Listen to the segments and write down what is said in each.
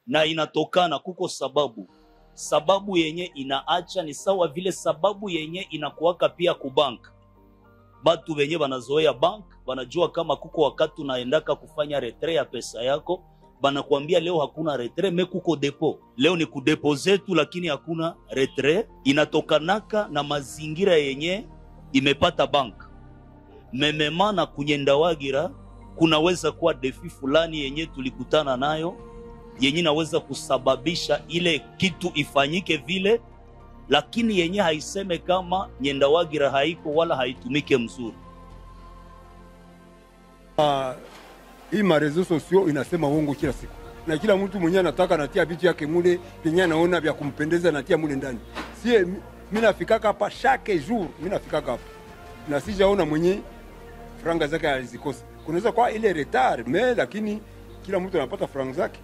na inatokana kuko sababu yenye inaacha ni sawa vile sababu yenye inakuwaka pia kubank. Batu wenye banazoea bank banajua kama kuko wakati unaendaka kufanya retrait ya pesa yako, banakuambia leo hakuna retrait me kuko depo. Leo ni kudepose tu lakini hakuna retrait, inatokanaka na mazingira yenye imepata bank. Mememana kunyendawagira kunaweza kuwa defi fulani yenye tulikutana nayo yenye naweza kusababisha ile kitu ifanyike vile, lakini yenye haiseme kama nyendawagira haiko wala haitumike mzuri. Hii marezo sosio inasema uongo kila siku, na kila mtu mwenye anataka natia vitu yake mule penye anaona vya kumpendeza natia mule ndani. Sie mimi nafikaka hapa chaque jour, mimi nafikaka hapa na sijaona mwenye franga zake alizikosa. Kunaweza kwa ile retard lakini kila mtu anapata franga zake.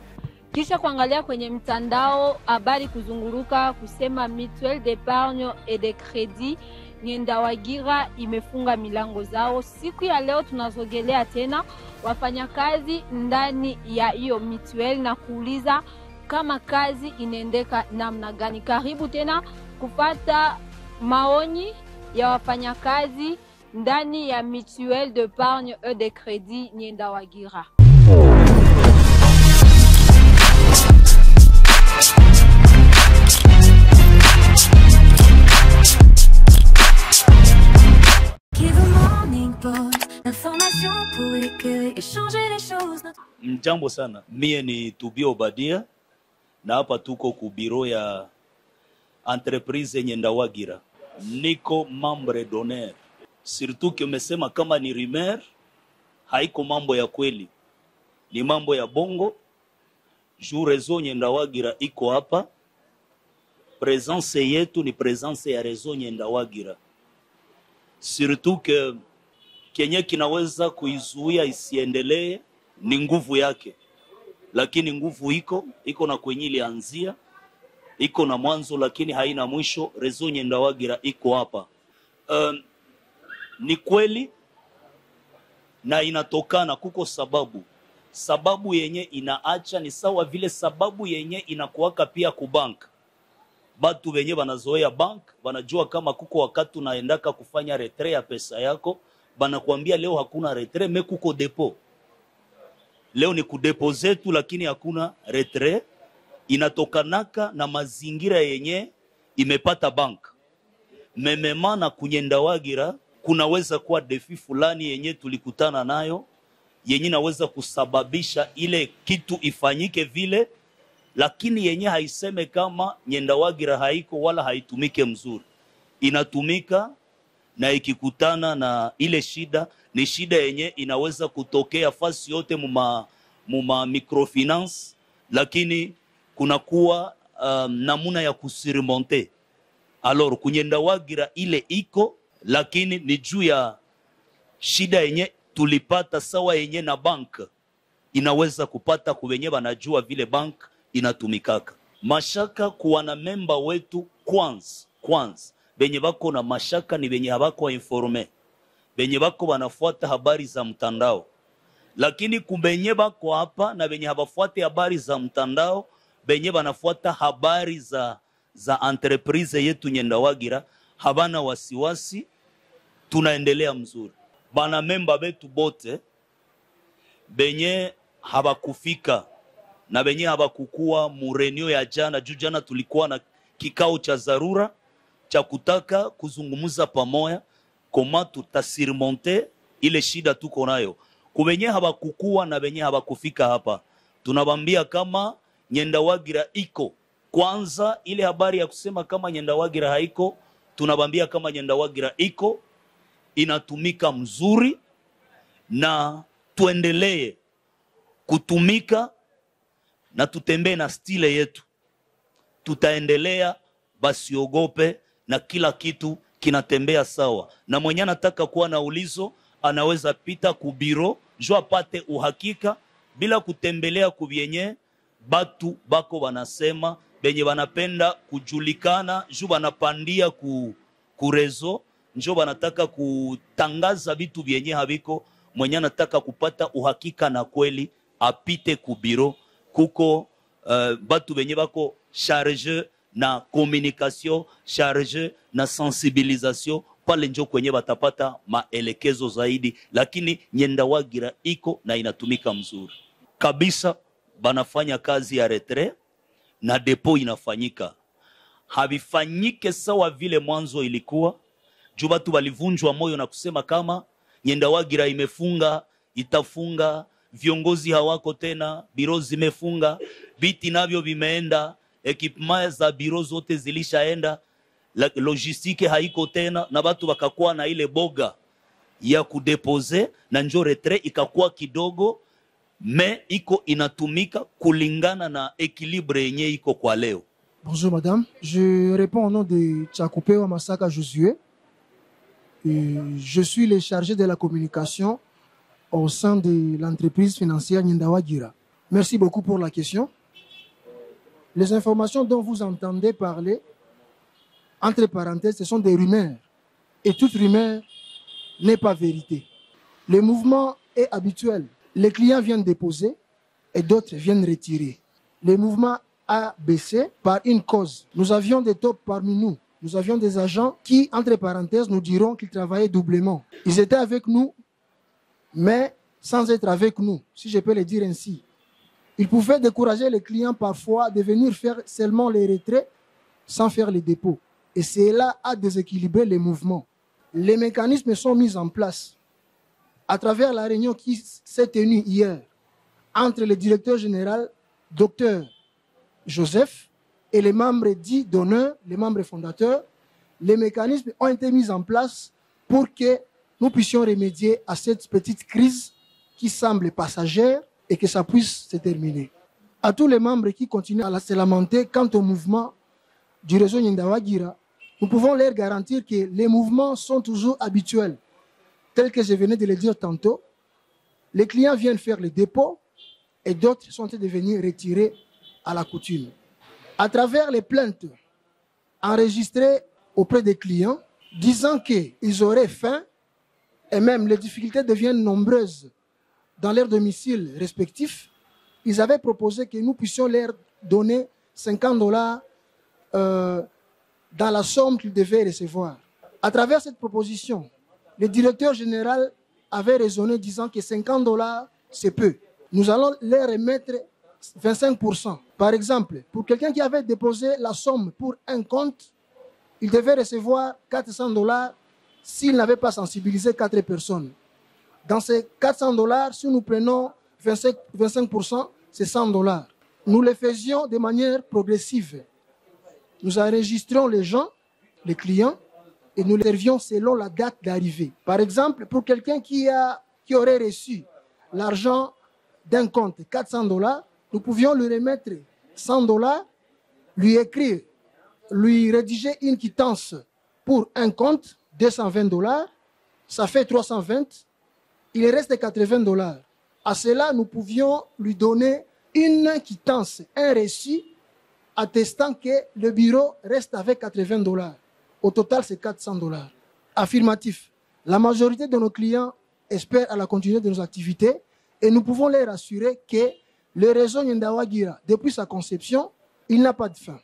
Kisha kuangalia kwenye mtandao habari kuzunguruka kusema Mutuelle d'Epargne et de Crédit Nyendawagira imefunga milango zao. Siku ya leo tunazogelea tena wafanyakazi ndani ya hiyo Mutuelle na kuuliza kama kazi inaendeka namna gani. Karibu tena kupata maoni ya wafanyakazi ndani ya Mutuelle d'Epargne et de Crédit Nyendawagira. Mjambo sana, mie ni Tubio Badia na hapa tuko ku biro ya entreprise Nyendawagira. Niko membre d'honneur. Surtout que umesema kama ni rumeur, haiko mambo ya kweli, ni mambo ya bongo. Rezo Nyendawagira iko hapa, presence yetu ni presence ya Rezo Nyendawagira. Surtout que kenye kinaweza kuizuia isiendelee ni nguvu yake, lakini nguvu iko na kwenye ilianzia, iko na mwanzo lakini haina mwisho. Rezo Nyendawagira iko hapa. Ni kweli na inatokana kuko sababu yenye inaacha ni sawa vile sababu yenye inakuwaka pia kubank. Batu wenye banazoea bank banajua kama kuko wakati unaendaka kufanya retrait ya pesa yako, banakuambia leo hakuna retrait me kuko depo. Leo ni kudepose tu lakini hakuna retrait, inatokanaka na mazingira yenye imepata bank. Mememana kunyendawagira kunaweza kuwa defi fulani yenye tulikutana nayo yenye naweza kusababisha ile kitu ifanyike vile, lakini yenye haiseme kama nyendawagira haiko wala haitumike mzuri. Inatumika, na ikikutana na ile shida ni shida yenye inaweza kutokea fasi yote muma microfinance, lakini kunakuwa namuna ya kusurmonte. Alors kunyendawagira ile iko, lakini ni juu ya shida yenye tulipata sawa yenye na bank inaweza kupata kuwenye banajua vile bank inatumikaka. Mashaka kuwa na memba wetu kwanza benye bako na mashaka ni benye habako informe, benye bako banafuata habari za mtandao. Lakini kubenye bako hapa na benye habafuate habari za mtandao, benye banafuata habari za entreprise yetu Nyendawagira, habana wasiwasi, tunaendelea mzuri. Bana memba betu bote benye habakufika na benye habakukua murenio ya jana, jana tulikuwa na kikao cha dharura cha kutaka kuzungumuza pamoja koma tutasirmonte ile shida tuko nayo. Kubenye habakukua na benye habakufika hapa, tunabambia kama Nyendawagira iko. Kwanza ile habari ya kusema kama Nyendawagira haiko, tunabambia kama Nyendawagira iko, inatumika mzuri, na tuendelee kutumika na tutembee na stile yetu. Tutaendelea, basiogope, na kila kitu kinatembea sawa. Na mwenye anataka kuwa na ulizo anaweza pita kubiro jua pate uhakika bila kutembelea kubyenye batu bako wanasema benye wanapenda kujulikana juu wanapandia kurezo njo wanataka kutangaza vitu vyenye habiko. Mwenye anataka kupata uhakika na kweli apite kubiro, kuko batu benye bako charge na communication, charge na sensibilisation, pale njo kwenye batapata maelekezo zaidi, lakini Nyendawagira iko na inatumika mzuri kabisa. Banafanya kazi ya retrait na depo inafanyika, havifanyike sawa vile mwanzo ilikuwa. Juu batu balivunjwa moyo na kusema kama Nyendawagira imefunga, itafunga, viongozi hawako tena, biro zimefunga, biti navyo vimeenda, ekipema za biro zote zilishaenda, logistike haiko tena, na batu bakakuwa na ile boga ya kudepose, na njo retrait ikakuwa kidogo, me iko inatumika kulingana na équilibre yenye iko kwa leo. Bonjour madame, je réponds au nom de Tchakupewa Masaka Josué. Je suis le chargé de la communication au sein de l'entreprise financière Nyendawagira. Merci beaucoup pour la question. Les informations dont vous entendez parler, entre parenthèses, ce sont des rumeurs. Et toute rumeur n'est pas vérité. Le mouvement est habituel. Les clients viennent déposer et d'autres viennent retirer. Le mouvement a baissé par une cause. Nous avions des tops parmi nous. Nous avions des agents qui, entre parenthèses, nous diront qu'ils travaillaient doublement. Ils étaient avec nous, mais sans être avec nous, si je peux le dire ainsi. Ils pouvaient décourager les clients parfois de venir faire seulement les retraits sans faire les dépôts. Et cela a déséquilibré les mouvements. Les mécanismes sont mis en place à travers la réunion qui s'est tenue hier entre le directeur général, Dr Joseph, et les membres dits d'honneur, les membres fondateurs. Les mécanismes ont été mis en place pour que nous puissions remédier à cette petite crise qui semble passagère et que ça puisse se terminer. À tous les membres qui continuent à se lamenter quant au mouvement du réseau Nyendawagira, nous pouvons leur garantir que les mouvements sont toujours habituels. Tel que je venais de le dire tantôt, les clients viennent faire le dépôt et d'autres sont devenus retirés à la coutume. À travers les plaintes enregistrées auprès des clients, disant qu'ils auraient faim et même les difficultés deviennent nombreuses dans leurs domiciles respectifs, ils avaient proposé que nous puissions leur donner $50 dans la somme qu'ils devaient recevoir. À travers cette proposition, le directeur général avait raisonné disant que $50 c'est peu. Nous allons leur remettre 25%. Par exemple, pour quelqu'un qui avait déposé la somme pour un compte, il devait recevoir $400 s'il n'avait pas sensibilisé 4 personnes. Dans ces $400, si nous prenons 25%, c'est $100. Nous le faisions de manière progressive. Nous enregistrions les gens, les clients, et nous les servions selon la date d'arrivée. Par exemple, pour quelqu'un qui aurait reçu l'argent d'un compte, $400, nous pouvions lui remettre $100, lui écrire, lui rédiger une quittance pour un compte, $220, ça fait 320, il reste $80. À cela, nous pouvions lui donner une quittance, un reçu, attestant que le bureau reste avec $80. Au total, c'est $400. Affirmatif. La majorité de nos clients espèrent à la continuité de nos activités et nous pouvons leur assurer que le réseau Nyendawagira, depuis sa conception, il n'a pas de fin.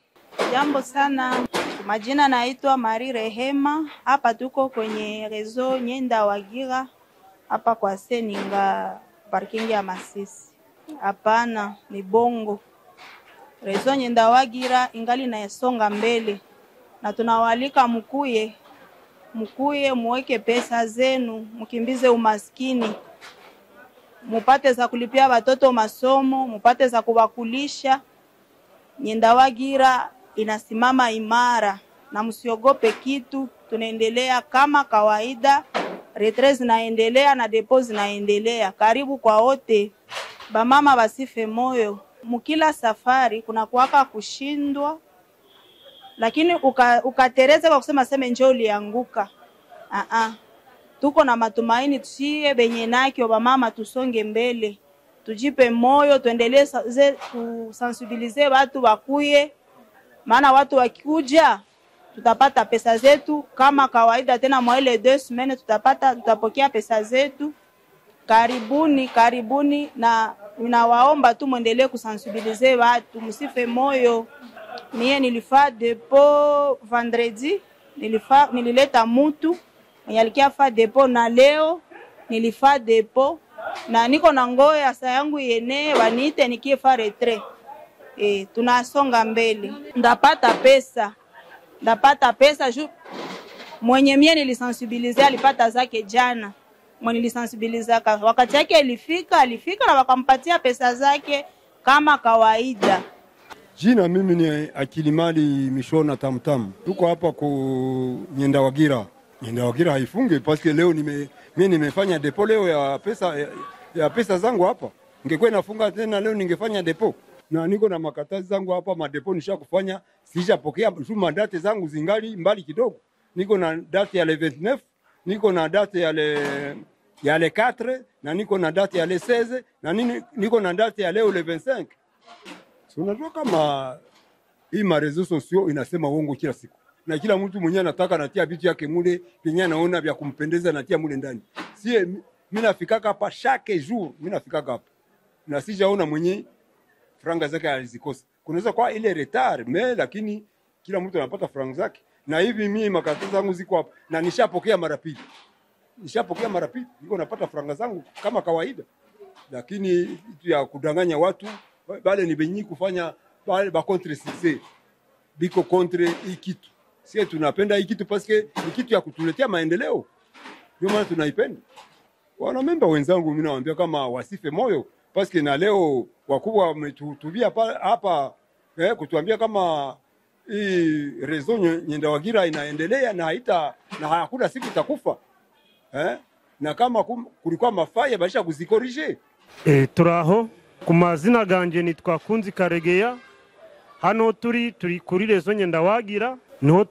Jambo sana, majina naitwa Marie Rehema, hapa tuko kwenye rezo Nyendawagira, hapa kwa Seninga parking ya Masisi. Hapana, ni bongo. Rezo Nyendawagira ingali naesonga mbele, na tunawalika mkuye muweke pesa zenu, mkimbize umaskini, mupate za kulipia watoto masomo, mupate za kuwakulisha. Nyendawagira inasimama imara na msiogope kitu. Tunaendelea kama kawaida, retraits zinaendelea na depots zinaendelea. Karibu kwa wote, bamama basife moyo. Mukila safari kuna kuwaka kushindwa, lakini ukatereze kwa kusema sema njoo ulianguka. Tuko na matumaini, tusiye benye nakyo bamama, tusonge mbele. Tujipe moyo, tuendelee kusensibilize watu wakuye, maana watu wakikuja tutapata pesa zetu kama kawaida. Tena mwele 2 semaines tutapokea pesa zetu. Karibuni na ninawaomba tu mwendelee kusensibiliser watu, msife moyo. Mie nilifaa depo vendredi, nilileta mutu mwenye alikia fa depo, na leo nilifaa depo na niko na ngoya asa yangu yene waniite nikie fa retrait. Tunasonga mbele, ndapata pesa juu mwenye mie nilisensibilize alipata zake jana. Mwenye nilisensibilize wakati yake alifika na wakampatia pesa zake kama kawaida. Jina mimi ni Akilimali Mishona Tamtam. Tuko hapa ku Nyendawagira. Nyendawagira haifunge paske leo mimi nimefanya depo leo ya pesa zangu hapa. Ningekuwa nafunga tena leo ningefanya depo. Na niko na makatazi zangu hapa, madepo nishakufanya, sijapokea mandate zangu zingali mbali kidogo. Niko na date ya le 29, niko na date ya le 4, na niko na date ya le 16, na niko na date ya leo le 25. So unajua kama hii marezo sosio inasema uongo kila siku. Na kila mtu mwenyewe anataka natia vitu yake mule, penye anaona vya kumpendeza natia mule ndani. Sie mimi nafikaka hapa chaque jour, mimi nafikaka hapa. Na sijaona mwenye franga zake alizikosa. Kunaweza kwa ile retard, lakini kila mtu anapata franga zake. Na hivi mimi makatasi zangu ziko hapa na nishapokea mara pili. Niko napata franga zangu kama kawaida. Lakini kitu ya kudanganya watu bale ni benyi kufanya bale ba contre succès. Biko contre hii kitu. Sisi tunapenda hii kitu paske ni kitu ya kutuletea maendeleo. Ndio maana tunaipenda. Wana memba wenzangu mimi nawaambia kama wasife moyo paske na leo wakubwa wametutubia hapa kutuambia kama hii rezo Nyendawagira inaendelea na hakuna siku itakufa. Na kama kulikuwa mafaya basha kuzikorije. Turaho ku mazina ganje nitwa Kunzi Karegeya. Hano turi kuri rezo Nyendawagira, niho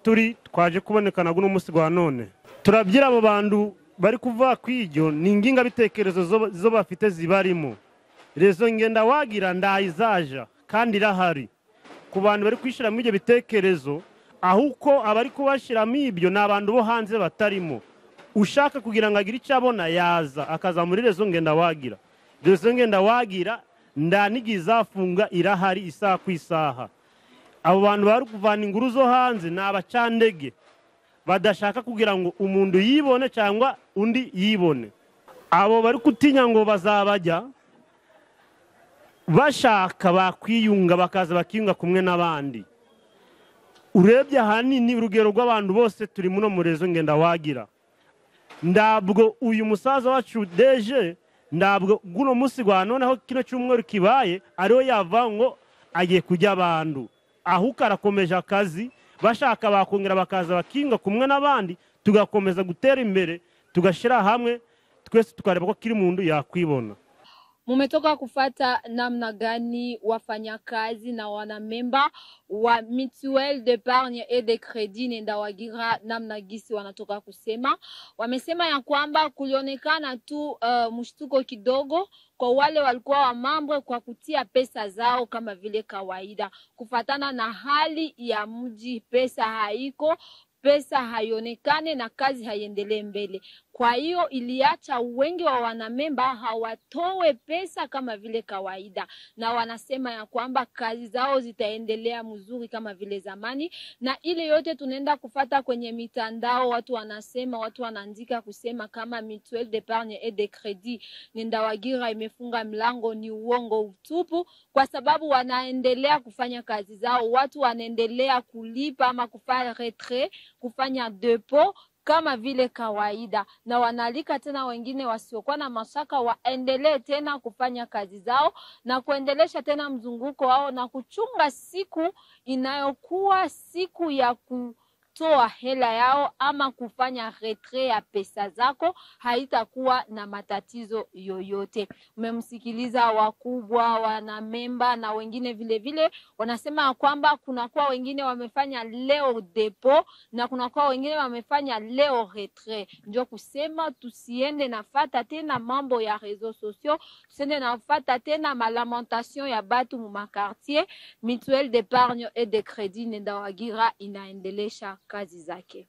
twaje kubonekana guno musi gwa none. Turabyira abo bandu bari kuva kw'ijyo ninginga bitekerezo zo bafite zibarimo. Rezo Nyendawagira ndayizaja kandi irahari. Ku bantu bari kwishira mu ibyo bitekerezo, ahuko abari kubashiramo ibyo n'abantu bo hanze batarimo. Ushaka kugira ngo agire icyo abona yaza akaza muri rezo Nyendawagira. Rezo Nyendawagira ndanigizafunga irahari isaha ku isaha. Abo bantu bari kuvana inguru zo hanze n'abacandege badashaka kugira ngo umuntu yibone cyangwa undi yibone. Abo bari kutinya ngo bazabajya bashaka bakwiyunga bakaza bakiyunga kumwe n'abandi. Urebye hanini urugero rw'abantu bose turi muno mu rezo Nyendawagira. Ndabwo uyu musaza wacu deje ndabwo guno musi gwa noneho kino cyumweru kibaye ariho yava ngo agiye kujya abantu. Ahuka arakomeje akazi bashaka bakongera bakaza bakinga kumwe n'abandi, tugakomeza gutera imbere, tugashira hamwe twese tukareba ko kiri mundu yakwibona. Mumetoka kufata namna gani wafanyakazi na wanamemba wa Mutuelle d'Epargne et de Crédit Nyendawagira namna gisi wanatoka kusema. Wamesema ya kwamba kulionekana tu mshtuko kidogo kwa wale walikuwa wa mambo kwa kutia pesa zao kama vile kawaida. Kufatana na hali ya mji, pesa haiko, pesa haionekane na kazi haiendelee mbele. Kwa hiyo iliacha wengi wa wanamemba hawatoe pesa kama vile kawaida, na wanasema ya kwamba kazi zao zitaendelea mzuri kama vile zamani. Na ile yote tunaenda kufata kwenye mitandao, watu wanasema, watu wanaandika kusema kama Mutuelle d'Epargne et de Crédit Nyendawagira imefunga mlango, ni uongo utupu, kwa sababu wanaendelea kufanya kazi zao. Watu wanaendelea kulipa ama kufanya retrait, kufanya depot kama vile kawaida, na wanalika tena wengine wasiokuwa na mashaka waendelee tena kufanya kazi zao na kuendelesha tena mzunguko wao na kuchunga siku inayokuwa siku ya kutoa hela yao ama kufanya retrait ya pesa zako, haitakuwa na matatizo yoyote. Umemsikiliza wakubwa, wanamemba na wengine vile vile wanasema kwamba kunakuwa wengine wamefanya leo depot na kunakuwa wengine wamefanya leo retrait. Ndio kusema tusiende nafata tena mambo ya réseaux sociaux, tusiende nafata tena malamentation ya batu mu makartier. Mutuelle d'Epargne et de Crédit Nyendawagira inaendelesha kazi zake.